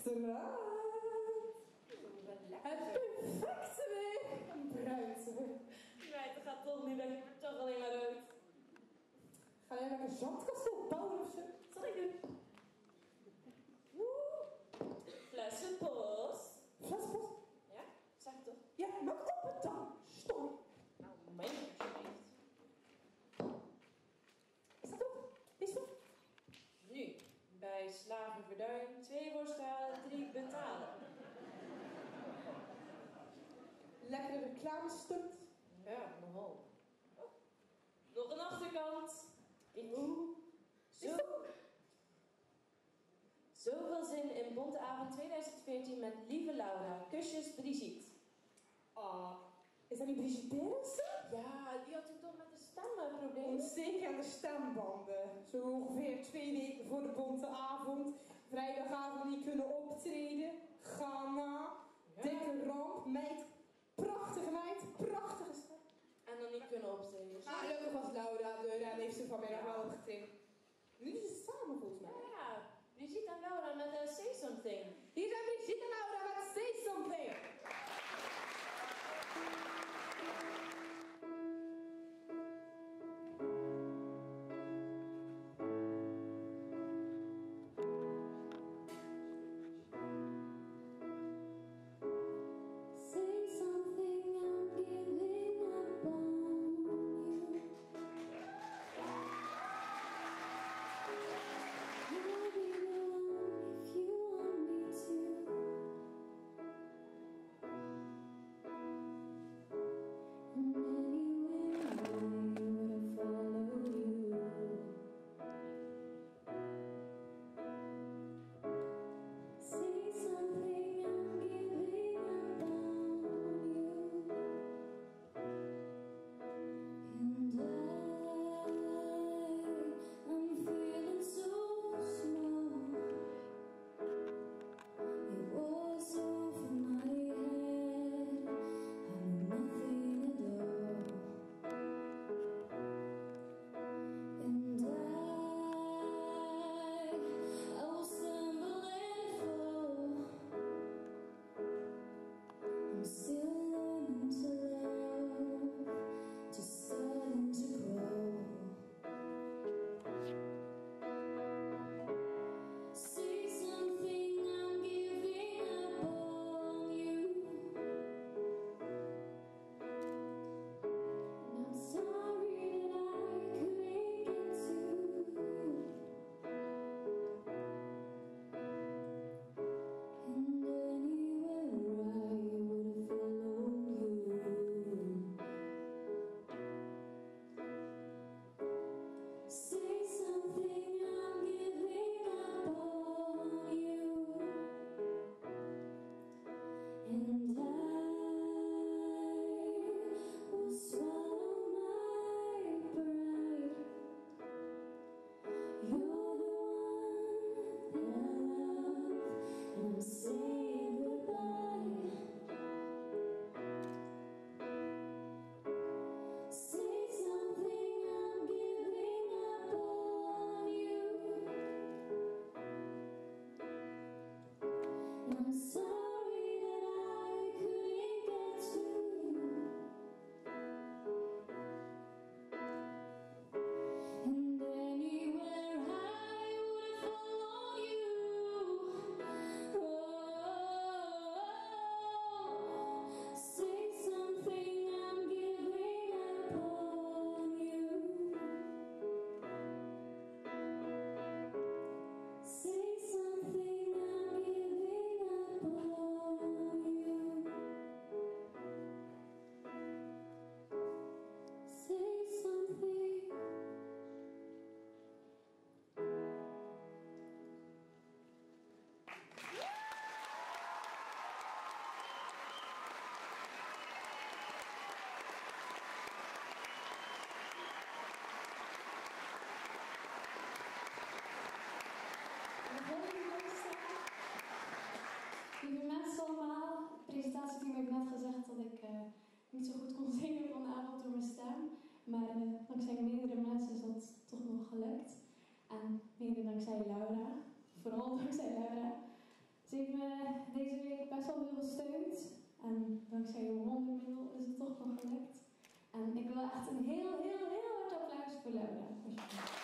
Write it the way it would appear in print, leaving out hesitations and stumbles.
straat. Het perfecte weer om bruin te worden. Nee, dat gaat toch niet, dat je er toch alleen maar uit. Ga jij lekker zandkasteel bouwen of zo? Zal ik doen? Flessenpost. Flessenpost? Ja, zeg het toch? Ja, maak op het dan. Stom. Nou, meen je alsjeblieft. Is dat goed? Is goed? Nu, bij Slagenverduin, 2 worsthalen, 3 betalen. Lekkere reclamestunt. Ja, nogal. Oh. Nog een achterkant. Zoveel zin in Bonteavond 2014 met lieve Laura. Kusjes, Brigitte. Ah, is dat niet Brigitte Berensen? Ja, die had toen toch met de stemmenprobleem. Ontsteking aan de stembanden. Zo ongeveer 2 weken voor de Bonteavond. Vrijdagavond niet kunnen optreden. Ghana. Ja. Dikke ramp. Meid. Prachtige meid. Prachtige stem. En dan niet kunnen optreden. Maar gelukkig was Laura er en heeft ze vanmiddag wel opgetreden. Nu is het samen volgens mij. Ja, Brigitte en Laura met Say Something. Hier zijn Brigitte en Laura met Say Something. presentatie heb ik net gezegd dat ik niet zo goed kon zingen vanavond door mijn stem. Maar dankzij meerdere mensen is dat toch nog gelukt. En mede dankzij Laura, vooral dankzij Laura. Ze heeft me deze week best wel veel gesteund. En dankzij je wondermiddel is het toch nog gelukt. En ik wil echt een heel hard applaus voor Laura. Alsjeblieft.